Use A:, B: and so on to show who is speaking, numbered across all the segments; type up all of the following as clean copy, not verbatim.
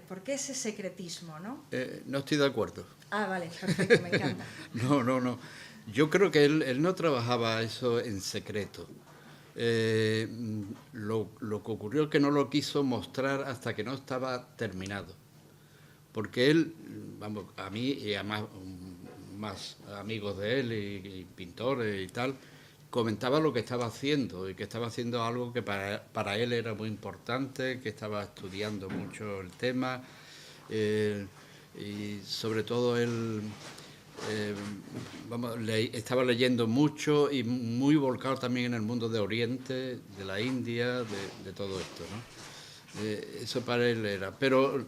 A: ¿por qué ese secretismo, no?
B: No estoy de acuerdo.
A: Ah, vale, perfecto, me encanta.
B: No. Yo creo que él no trabajaba eso en secreto. Lo que ocurrió es que no lo quiso mostrar hasta que no estaba terminado. Porque él, vamos, a mí y a más amigos de él y pintores y tal, comentaba lo que estaba haciendo y que estaba haciendo algo que para él era muy importante, que estaba estudiando mucho el tema y sobre todo él estaba leyendo mucho y muy volcado también en el mundo de Oriente, de la India, de todo esto, ¿no? Eso para él era, pero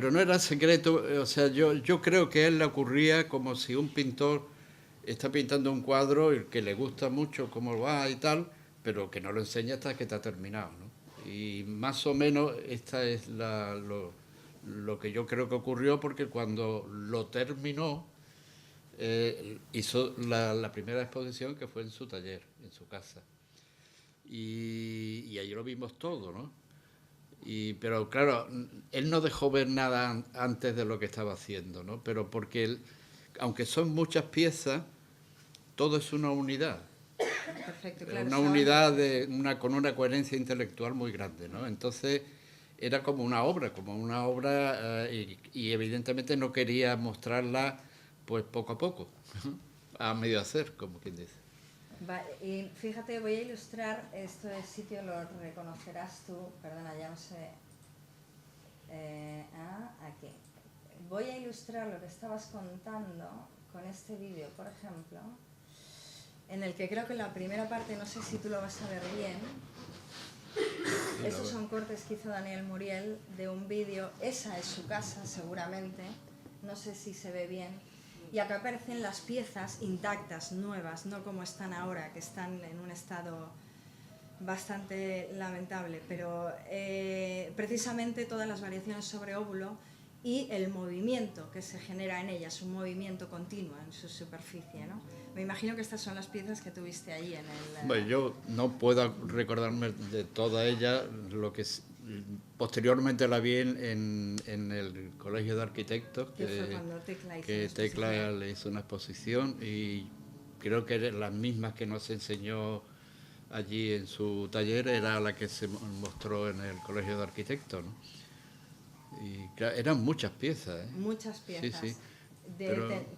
B: no era secreto, o sea, yo creo que a él le ocurría como si un pintor está pintando un cuadro y que le gusta mucho cómo va y tal, pero que no lo enseña hasta que está terminado, ¿no? Y más o menos esta es lo que yo creo que ocurrió, porque cuando lo terminó, hizo la primera exposición, que fue en su taller, en su casa. Y allí lo vimos todo, ¿no? Pero claro, él no dejó ver nada antes de lo que estaba haciendo, ¿no? Pero porque él, aunque son muchas piezas, todo es una unidad.
A: Perfecto, claro.
B: Una unidad con una coherencia intelectual muy grande, ¿no? Entonces era como una obra, y evidentemente no quería mostrarla pues poco a poco, a medio hacer, como quien dice.
A: Y fíjate, voy a ilustrar, este sitio lo reconocerás tú, perdona, ya no sé, aquí. Voy a ilustrar lo que estabas contando con este vídeo, por ejemplo, en el que creo que la primera parte, no sé si tú lo vas a ver bien, esos son cortes que hizo Daniel Muriel de un vídeo, esa es su casa seguramente, no sé si se ve bien. Y acá aparecen las piezas intactas, nuevas, no como están ahora, que están en un estado bastante lamentable, pero precisamente todas las variaciones sobre óvulo y el movimiento que se genera en ellas, un movimiento continuo en su superficie, ¿no? Me imagino que estas son las piezas que tuviste allí en el...
B: Bueno, yo no puedo recordarme de toda ella, posteriormente la vi en el Colegio de Arquitectos, que Tecla le hizo una exposición, y creo que eran las mismas que nos enseñó allí en su taller, era la que se mostró en el Colegio de Arquitectos, ¿no? Y claro, eran muchas piezas, ¿eh?
A: Muchas piezas.
B: Sí.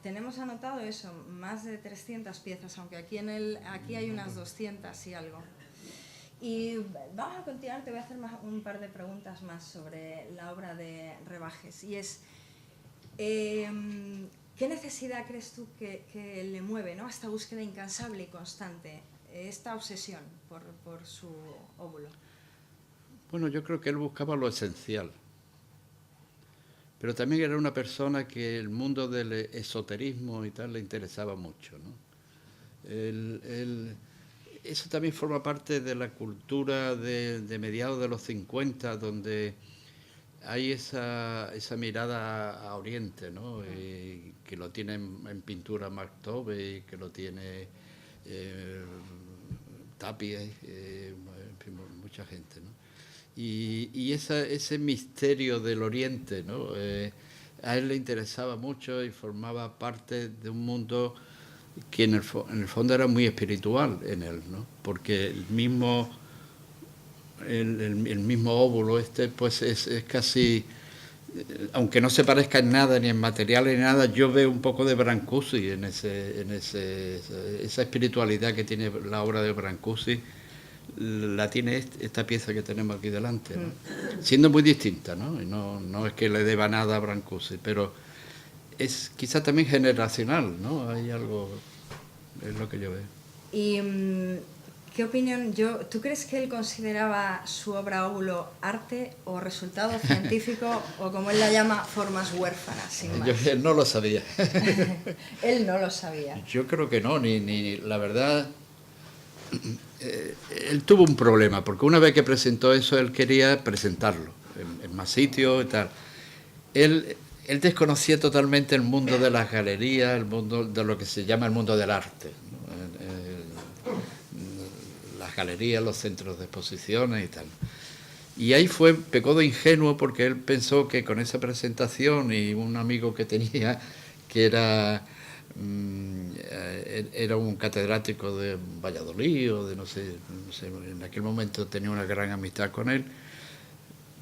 A: Tenemos anotado eso, más de 300 piezas, aunque aquí hay unas 200 y algo. Y vamos a continuar, te voy a hacer un par de preguntas más sobre la obra de Rebajes. Y es, ¿qué necesidad crees tú que le mueve, ¿no?, a esta búsqueda incansable y constante, esta obsesión por su óvulo?
B: Bueno, yo creo que él buscaba lo esencial. Pero también era una persona que el mundo del esoterismo y tal le interesaba mucho, ¿no? Eso también forma parte de la cultura de mediados de los 50, donde hay esa mirada a Oriente, ¿no? Que lo tiene en pintura Mark Tobey, que lo tiene Tapie, mucha gente, ¿no? Y ese misterio del Oriente, ¿no? A él le interesaba mucho y formaba parte de un mundo que en el fondo era muy espiritual en él, ¿no? Porque el mismo óvulo pues es casi, aunque no se parezca en nada, ni en materiales ni nada, yo veo un poco de Brancusi en esa espiritualidad que tiene la obra de Brancusi. La tiene esta pieza que tenemos aquí delante, ¿no? Siendo muy distinta, ¿no? Y no es que le deba nada a Brancusi, pero es quizá también generacional, ¿no? Hay algo, es lo que yo veo.
A: ¿Y qué opinión? ¿Tú crees que él consideraba su obra óvulo arte o resultado científico o, como él la llama, formas huérfanas, sin más?
B: Él no lo sabía.
A: Él no lo sabía.
B: Yo creo que no, ni la verdad. Él tuvo un problema, porque una vez que presentó eso, él quería presentarlo en más sitios y tal. Él desconocía totalmente el mundo de las galerías, el mundo de lo que se llama el mundo del arte, ¿no? Las galerías, los centros de exposiciones y tal. Y ahí pecó de ingenuo porque él pensó que con esa presentación y un amigo que tenía que era un catedrático de Valladolid o de no sé, en aquel momento tenía una gran amistad con él,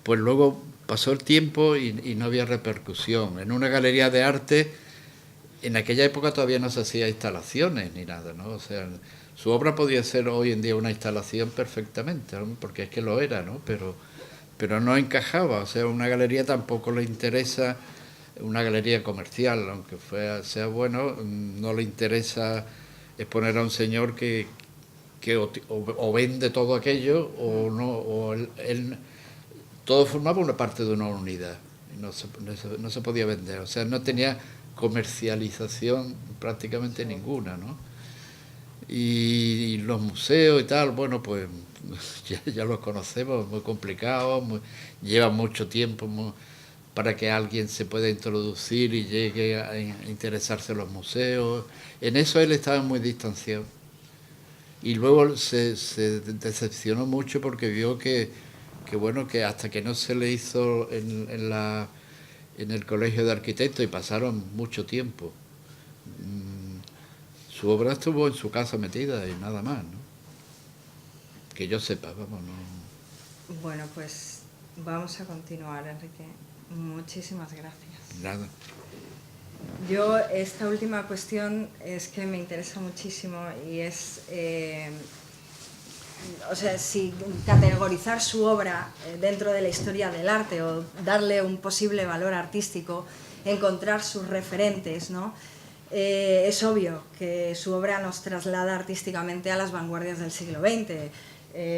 B: pues luego pasó el tiempo y no había repercusión. En una galería de arte, en aquella época todavía no se hacía instalaciones ni nada, ¿no? O sea, su obra podía ser hoy en día una instalación perfectamente, ¿no? Porque es que lo era, ¿no? Pero no encajaba, o sea, una galería tampoco le interesa, una galería comercial, aunque sea bueno, no le interesa exponer a un señor que o vende todo aquello o no, o él todo formaba una parte de una unidad, no se podía vender, o sea, no tenía comercialización prácticamente ninguna, ¿no? Y los museos y tal, bueno, pues ya los conocemos, muy complicados, lleva mucho tiempo para que alguien se pueda introducir y llegue a interesarse en los museos. En eso él estaba muy distanciado. Y luego se decepcionó mucho porque vio que bueno, que hasta que no se le hizo en el Colegio de Arquitectos, y pasaron mucho tiempo, su obra estuvo en su casa metida y nada más, ¿no? Que yo sepa, vamos, no.
A: Bueno, pues vamos a continuar, Enrique. Muchísimas gracias.
B: Nada.
A: Yo, esta última cuestión es que me interesa muchísimo y es, o sea, si categorizar su obra dentro de la historia del arte o darle un posible valor artístico, encontrar sus referentes, ¿no? Es obvio que su obra nos traslada artísticamente a las vanguardias del siglo XX.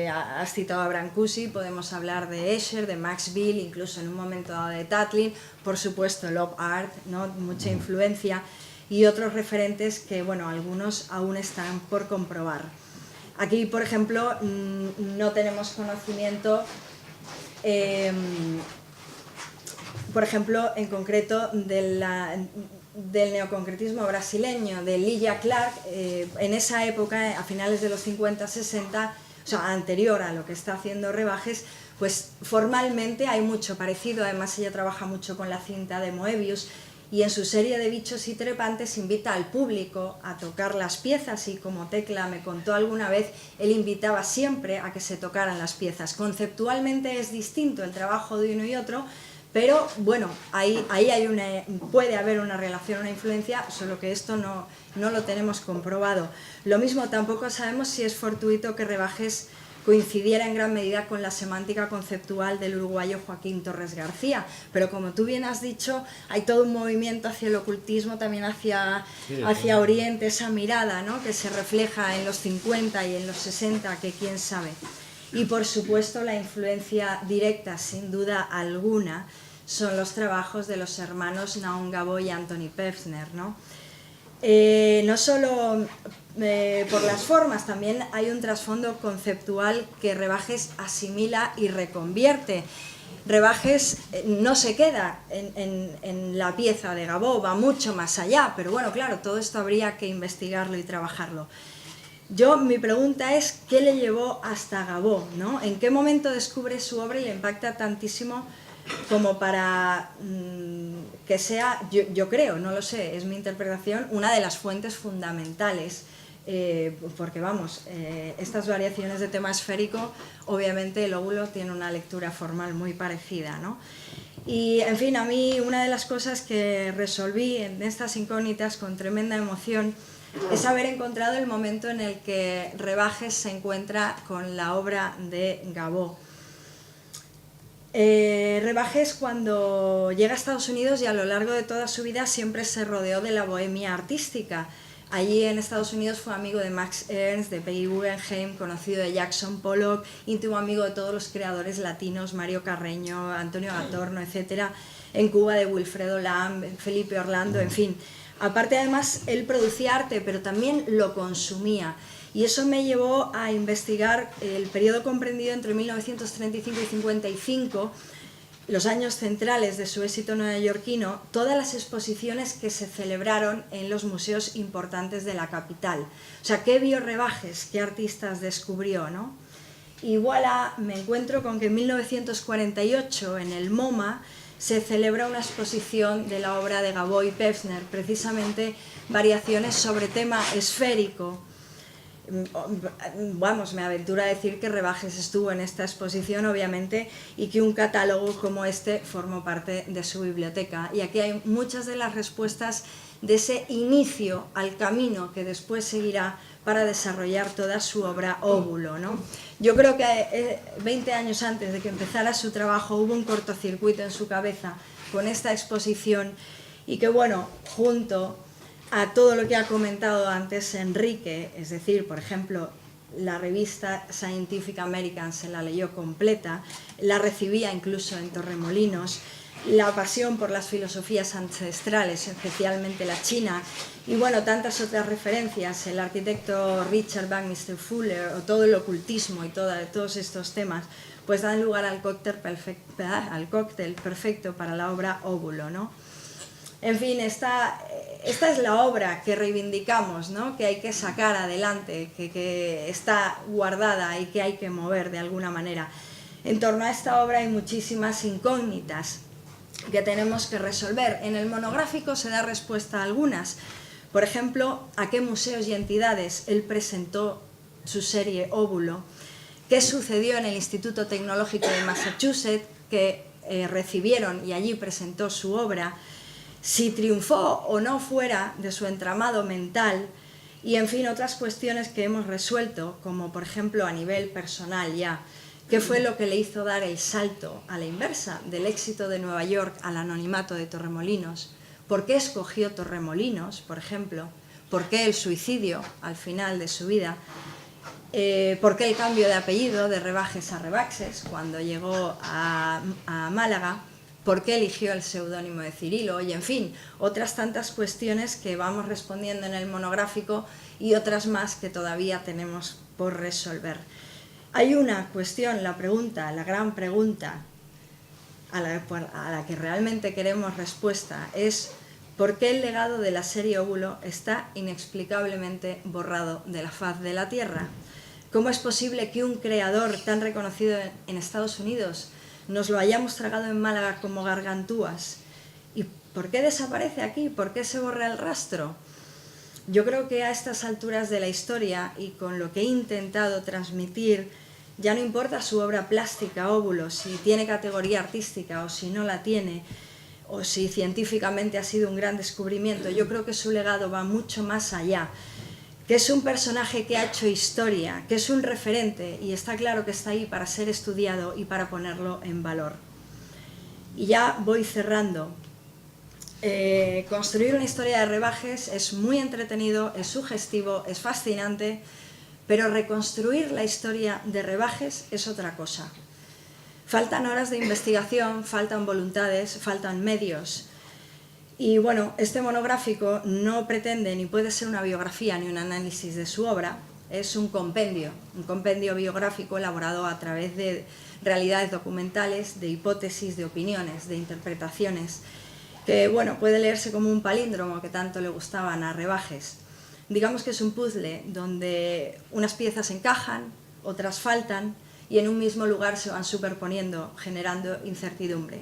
A: Has citado a Brancusi, podemos hablar de Escher, de Max Bill, incluso en un momento dado de Tatlin, por supuesto Love Art, ¿no? Mucha influencia, y otros referentes que, bueno, algunos aún están por comprobar. Aquí, por ejemplo, no tenemos conocimiento, por ejemplo, en concreto del neoconcretismo brasileño, de Lilia Clark. En esa época, a finales de los 50, 60, o sea, anterior a lo que está haciendo Rebajes, pues formalmente hay mucho parecido. Además, ella trabaja mucho con la cinta de Moebius, y en su serie de Bichos y trepantes invita al público a tocar las piezas, y como Tecla me contó alguna vez, él invitaba siempre a que se tocaran las piezas. Conceptualmente es distinto el trabajo de uno y otro, pero bueno, ahí puede haber una relación, una influencia, solo que esto no lo tenemos comprobado. Lo mismo, tampoco sabemos si es fortuito que Rebajes coincidiera en gran medida con la semántica conceptual del uruguayo Joaquín Torres García, pero como tú bien has dicho, hay todo un movimiento hacia el ocultismo, también hacia Oriente, esa mirada, ¿no?, que se refleja en los 50 y en los 60, que quién sabe. Y por supuesto la influencia directa, sin duda alguna, son los trabajos de los hermanos Naum Gabó y Anthony Pevsner, ¿no? No solo por las formas, también hay un trasfondo conceptual que Rebajes asimila y reconvierte. Rebajes no se queda en la pieza de Gabó, va mucho más allá, pero bueno, claro, todo esto habría que investigarlo y trabajarlo. Mi pregunta es, ¿qué le llevó hasta Gabó, ¿no? ¿En qué momento descubre su obra y le impacta tantísimo como para que sea, yo creo, no lo sé, es mi interpretación, una de las fuentes fundamentales? Porque vamos, estas variaciones de tema esférico, obviamente el óvulo tiene una lectura formal muy parecida, ¿no? Y en fin, a mí una de las cosas que resolví en estas incógnitas con tremenda emoción es haber encontrado el momento en el que Rebajes se encuentra con la obra de Gabó. Rebajes, cuando llega a Estados Unidos y a lo largo de toda su vida, siempre se rodeó de la bohemia artística. Allí en Estados Unidos fue amigo de Max Ernst, de Peggy Guggenheim, conocido de Jackson Pollock, íntimo amigo de todos los creadores latinos, Mario Carreño, Antonio Gatorno, etc. En Cuba de Wilfredo Lamb, Felipe Orlando, en fin. Aparte, además, él producía arte, pero también lo consumía. Y eso me llevó a investigar el periodo comprendido entre 1935 y 55, los años centrales de su éxito neoyorquino, todas las exposiciones que se celebraron en los museos importantes de la capital. O sea, ¿qué vio Rebajes? ¿Qué artistas descubrió, no? y voilà, me encuentro con que en 1948 en el MoMA se celebra una exposición de la obra de Gabor y Pevsner, precisamente variaciones sobre tema esférico. Vamos, me aventuro a decir que Rebajes estuvo en esta exposición, obviamente, y que un catálogo como este formó parte de su biblioteca. Y aquí hay muchas de las respuestas de ese inicio al camino que después seguirá para desarrollar toda su obra Óvulo, ¿no? Yo creo que 20 años antes de que empezara su trabajo hubo un cortocircuito en su cabeza con esta exposición y que, bueno, junto a todo lo que ha comentado antes Enrique, es decir, por ejemplo, la revista Scientific American se la leyó completa, la recibía incluso en Torremolinos, la pasión por las filosofías ancestrales, especialmente la china, y bueno, tantas otras referencias, el arquitecto Richard Buckminster Fuller o todo el ocultismo y todos estos temas, pues dan lugar al cóctel perfecto para la obra Óvulo, ¿no? En fin, esta es la obra que reivindicamos, ¿no? Que hay que sacar adelante, que está guardada y que hay que mover de alguna manera. En torno a esta obra hay muchísimas incógnitas que tenemos que resolver. En el monográfico se da respuesta a algunas. Por ejemplo, a qué museos y entidades él presentó su serie Óvulo, qué sucedió en el Instituto Tecnológico de Massachusetts, que recibieron y allí presentó su obra, si triunfó o no fuera de su entramado mental y, en fin, otras cuestiones que hemos resuelto, como por ejemplo a nivel personal ya, qué fue lo que le hizo dar el salto a la inversa del éxito de Nueva York al anonimato de Torremolinos, por qué escogió Torremolinos, por ejemplo, por qué el suicidio al final de su vida, por qué el cambio de apellido de Rebajes a Rebaxes cuando llegó a Málaga, por qué eligió el seudónimo de Cirilo y, en fin, otras tantas cuestiones que vamos respondiendo en el monográfico y otras más que todavía tenemos por resolver. Hay una cuestión, la gran pregunta a la que realmente queremos respuesta es ¿por qué el legado de la serie Óvulo está inexplicablemente borrado de la faz de la Tierra? ¿Cómo es posible que un creador tan reconocido en Estados Unidos nos lo hayamos tragado en Málaga como gargantúas? ¿Y por qué desaparece aquí? ¿Por qué se borra el rastro? Yo creo que a estas alturas de la historia y con lo que he intentado transmitir, ya no importa su obra plástica, Óvulo, si tiene categoría artística o si no la tiene, o si científicamente ha sido un gran descubrimiento. Yo creo que su legado va mucho más allá, que es un personaje que ha hecho historia, que es un referente y está claro que está ahí para ser estudiado y para ponerlo en valor. Y ya voy cerrando. Construir una historia de Rebajes es muy entretenido, es sugestivo, es fascinante, pero reconstruir la historia de Rebajes es otra cosa. Faltan horas de investigación, faltan voluntades, faltan medios. Y bueno, este monográfico no pretende ni puede ser una biografía ni un análisis de su obra, es un compendio biográfico elaborado a través de realidades documentales, de hipótesis, de opiniones, de interpretaciones, que bueno, puede leerse como un palíndromo que tanto le gustaban a Rebajes. Digamos que es un puzzle donde unas piezas encajan, otras faltan y en un mismo lugar se van superponiendo, generando incertidumbre.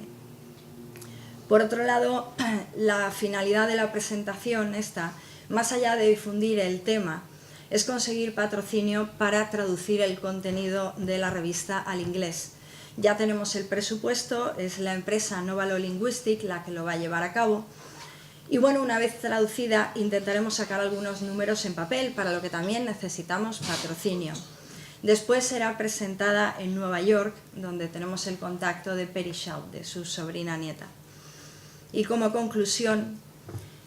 A: Por otro lado, la finalidad de la presentación esta, más allá de difundir el tema, es conseguir patrocinio para traducir el contenido de la revista al inglés. Ya tenemos el presupuesto, es la empresa Novalo Linguistic la que lo va a llevar a cabo. Y bueno, una vez traducida, intentaremos sacar algunos números en papel, para lo que también necesitamos patrocinio. Después será presentada en Nueva York, donde tenemos el contacto de Perry Shaw, de su sobrina nieta. Y como conclusión,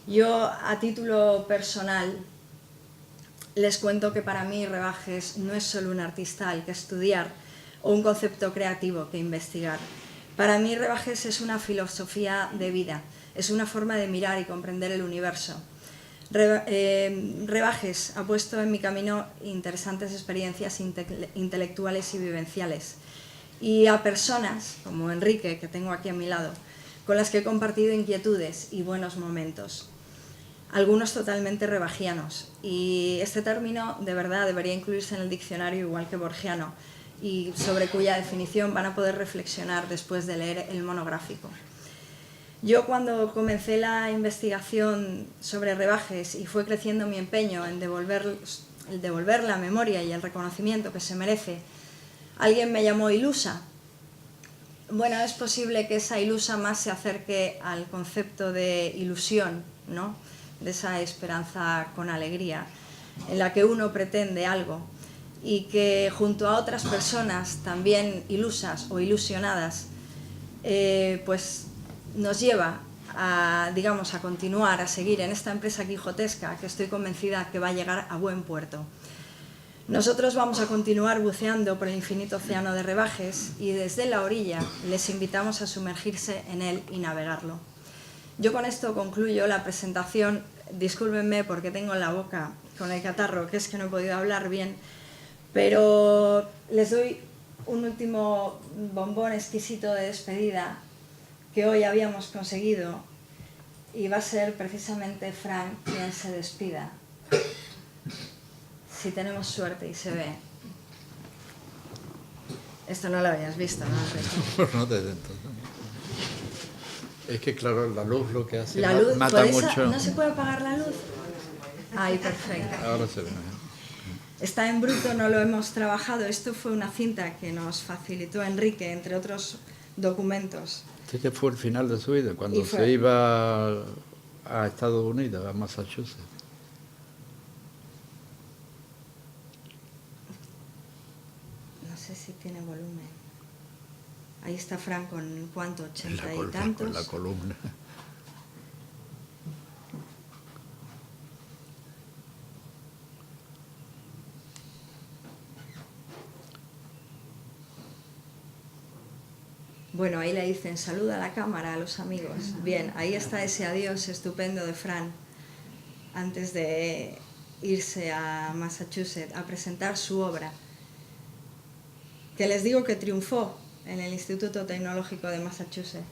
A: yo a título personal les cuento que para mí Rebajes no es solo un artista al que estudiar o un concepto creativo que investigar. Para mí Rebajes es una filosofía de vida, es una forma de mirar y comprender el universo. Rebajes ha puesto en mi camino interesantes experiencias intelectuales y vivenciales. Y a personas como Enrique, que tengo aquí a mi lado, con las que he compartido inquietudes y buenos momentos. Algunos totalmente rebajianos. Y este término de verdad debería incluirse en el diccionario igual que borgiano. y sobre cuya definición van a poder reflexionar después de leer el monográfico. Yo cuando comencé la investigación sobre Rebajes y fue creciendo mi empeño en devolver la memoria y el reconocimiento que se merece, alguien me llamó ilusa. Bueno, es posible que esa ilusa más se acerque al concepto de ilusión, ¿no? De esa esperanza con alegría, en la que uno pretende algo y que junto a otras personas también ilusas o ilusionadas, pues nos lleva a, digamos, a continuar, a seguir en esta empresa quijotesca que estoy convencida que va a llegar a buen puerto. Nosotros vamos a continuar buceando por el infinito océano de Rebajes y desde la orilla les invitamos a sumergirse en él y navegarlo. Yo con esto concluyo la presentación. Discúlpenme porque tengo la boca con el catarro, que es que no he podido hablar bien, pero les doy un último bombón exquisito de despedida que hoy habíamos conseguido y va a ser precisamente Frank quien se despida. Si tenemos suerte y se ve. Esto no lo habías visto, ¿no?
B: No, desde entonces. Es que claro, la luz lo que hace
A: La luz,
B: mata mucho.
A: ¿no se puede apagar la luz? Ay, perfecto.
B: Ahora se ve.
A: Está en bruto, no lo hemos trabajado. Esto fue una cinta que nos facilitó Enrique, entre otros documentos.
B: Este fue el final de su vida, cuando se iba a Estados Unidos, a Massachusetts.
A: No sé si tiene volumen. Ahí está Frank con, ¿cuánto? 80 y
B: Con
A: tantos.
B: la columna.
A: Bueno, ahí le dicen, saluda a la cámara, a los amigos. Bien, ahí está ese adiós estupendo de Fran, antes de irse a Massachusetts a presentar su obra, que les digo que triunfó en el Instituto Tecnológico de Massachusetts.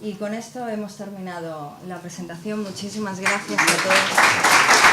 A: Y con esto hemos terminado la presentación. Muchísimas gracias a todos.